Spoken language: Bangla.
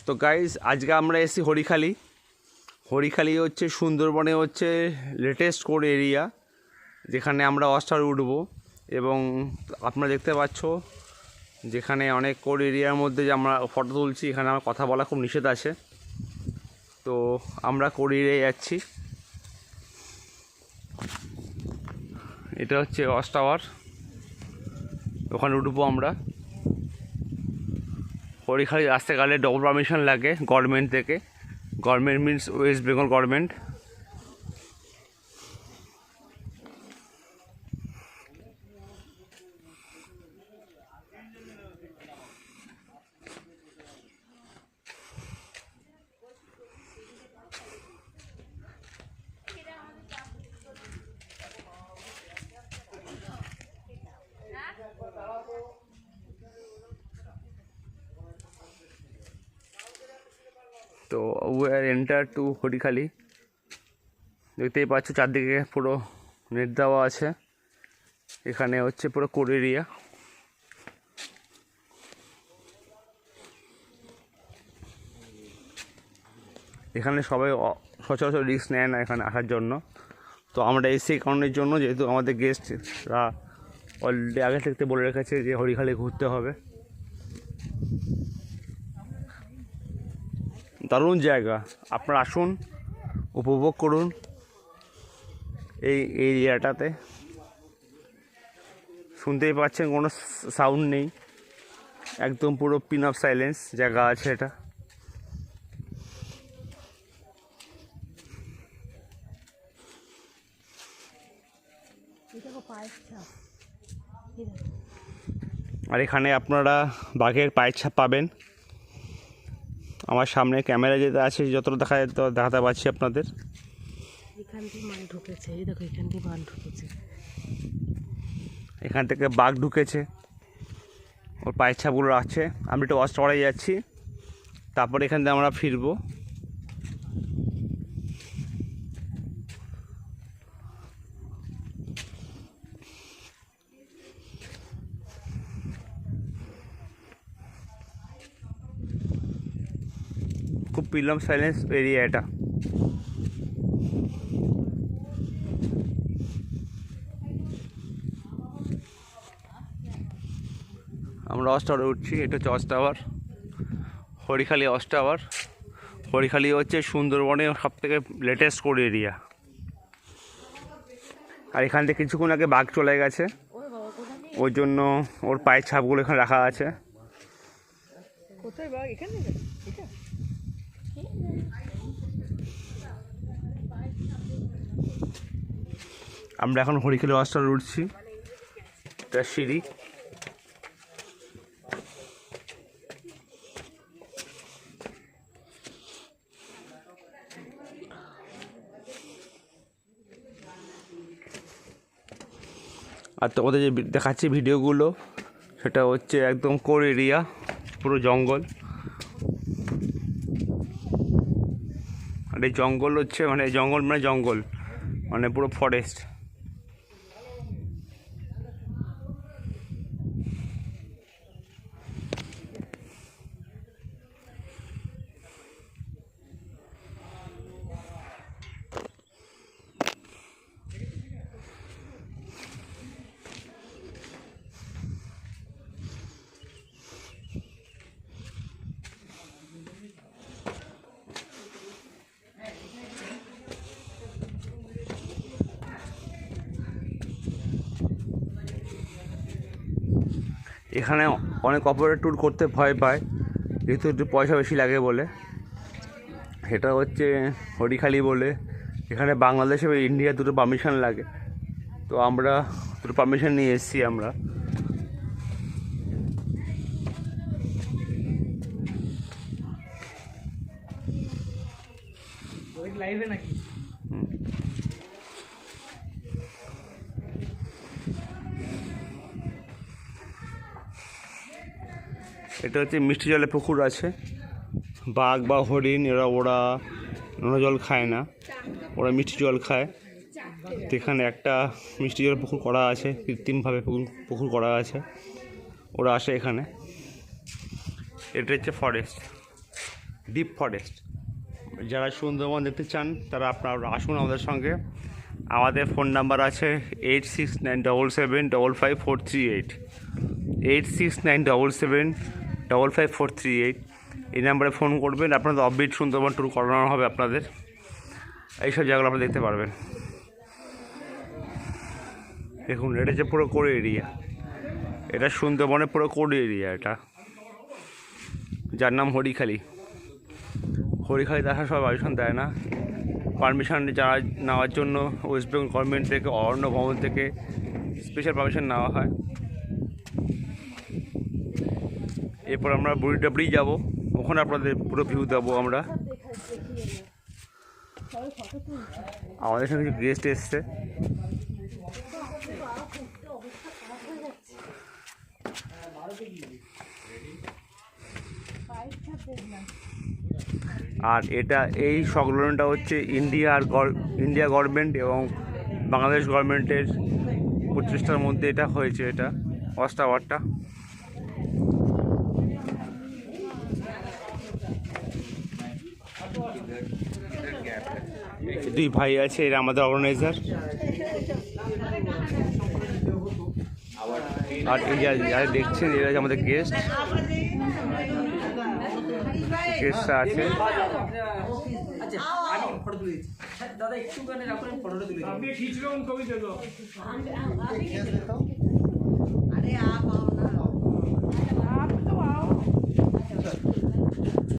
তো গাইজ আজকে আমরা এসেছি হরিখালি। হরিখালি হচ্ছে সুন্দরবনে হচ্ছে লেটেস্ট কোর এরিয়া, যেখানে আমরা অস্টার উঠবো। এবং আপনারা দেখতে পাচ্ছ যেখানে অনেক কোর এরিয়ার মধ্যে যে আমরা ফটো তুলছি, এখানে আমার কথা বলা খুব নিষেধ আছে। তো আমরা কোর এরিয়ায় যাচ্ছি। এটা হচ্ছে ওয়াচ টাওয়ার, ওখানে উঠবো আমরা। হরিখালি আসতে গেলে ডবল পারমিশন লাগে গভর্নমেন্ট থেকে। Government means West Bengal government. তো we are enter two Harikhali. দেখতেই পাচ্ছ চারদিকে পুরো নেট দেওয়া আছে। এখানে হচ্ছে পুরো কোর এরিয়া। এখানে সবাই সচরাচর রিস্ক নেয় না এখানে আসার জন্য। তো আমরা এসি কারণের জন্য, যেহেতু আমাদের গেস্টরা অলরেডি আগে থেকে বলে রেখেছে যে হরিখালি ঘুরতে হবে। দারুণ জায়গা, আপনারা আসুন, উপভোগ করুন এই এরিয়াটাতে। শুনতেই পাচ্ছেন কোনো সাউন্ড নেই, একদম পুরো পিন অফ সাইলেন্স জায়গা আছে এটা। আর এখানে আপনারা বাঘের পায়ের ছাপ পাবেন। আমার সামনে ক্যামেরা যেটা আছে যতটা দেখাতে পাচ্ছি আপনাদের। এখান থেকে বাঘ ঢুকেছে, ওর পায়ের ছাপগুলো আছে। আমি একটু ওয়াচ টাওয়ারে যাচ্ছি, তারপর এখান থেকে আমরা ফিরবো। খুব পিলম সাইলেন্স এরিয়া এটা। আমরা ওয়াচ টাওয়ারে উঠছি। এটা হচ্ছে watch tower, Harikhali watch tower. Harikhali হচ্ছে সুন্দরবনে সবথেকে লেটেস্ট কোর এরিয়া। আর এখান থেকে কিছুক্ষণ আগে বাঘ চলে গেছে, ওই জন্য ওর পায়ের ছাপগুলো এখানে রাখা আছে। আমরা এখন হরিখালি ওয়াচ টাওয়ারে উঠছি। এটা সিঁড়ি। আর তোমাদের যে দেখাচ্ছি ভিডিওগুলো, সেটা হচ্ছে একদম কোর এরিয়া, পুরো জঙ্গল। আর এই জঙ্গল হচ্ছে জঙ্গল মানে পুরো ফরেস্ট। এখানে অনেক অপারেট ট্যুর করতে ভয় পায়, যেহেতু একটু পয়সা বেশি লাগে বলে। সেটা হচ্ছে হরিখালি বলে। এখানে বাংলাদেশ এবং ইন্ডিয়া দুটো পারমিশন লাগে। তো আমরা দুটো পারমিশন নিয়ে এসেছি আমরা। লাইভে নাকি? এটা হচ্ছে মিষ্টি জলে পুকুর আছে। বাঘ বা হরিণ ওরা নোনা জল খায় না, ওরা মিষ্টি জল খায়। তো এখানে একটা মিষ্টি জল পুকুর করা আছে, কৃত্রিমভাবে পুকুর করা আছে, ওরা আসে এখানে। এটা হচ্ছে ফরেস্ট। Deep forest. যারা সুন্দরবন দেখতে চান তারা আপনারা আসুন আমাদের সঙ্গে। আমাদের ফোন নাম্বার আছে 869777555438, 869777555438। এই নাম্বারে ফোন করবেন, আপনাদের অফবিট সুন্দরবন ট্যুর করানো হবে আপনাদের। এইসব জায়গাগুলো আপনারা দেখতে পারবেন। দেখুন, এটা হচ্ছে পুরো কোর এরিয়া, এটা সুন্দরবনের পুরো কোর এরিয়া, এটা যার নাম হরিখালি। হরিখালিতে আসার সব পারমিশন দেয় না, পারমিশন যারা নেওয়ার জন্য ওয়েস্ট বেঙ্গল গভর্নমেন্ট থেকে, অরণ্য ভবন থেকে স্পেশাল পারমিশন নেওয়া হয়। এরপর আমরা বুড়িডাবড়ি যাব, ওখানে আপনাদের পুরো ভিউ দেবো আমরা। আমাদের সঙ্গে কিছু গেস্ট এসছে। আর এটা এই সংলগ্নটা হচ্ছে ইন্ডিয়া গভর্নমেন্ট এবং বাংলাদেশ গভর্নমেন্টের প্রচেষ্টার মধ্যে এটা হয়েছে, এটা ওয়াচ টাওয়ারটা। দুই ভাই আছে, এরা আমাদের অর্গানাইজার। আর এই যারা দেখছেন এরা আমাদের গেস্ট আছে। দাদা একটুখানি রাখুন, ফটোটা তুলে দিন।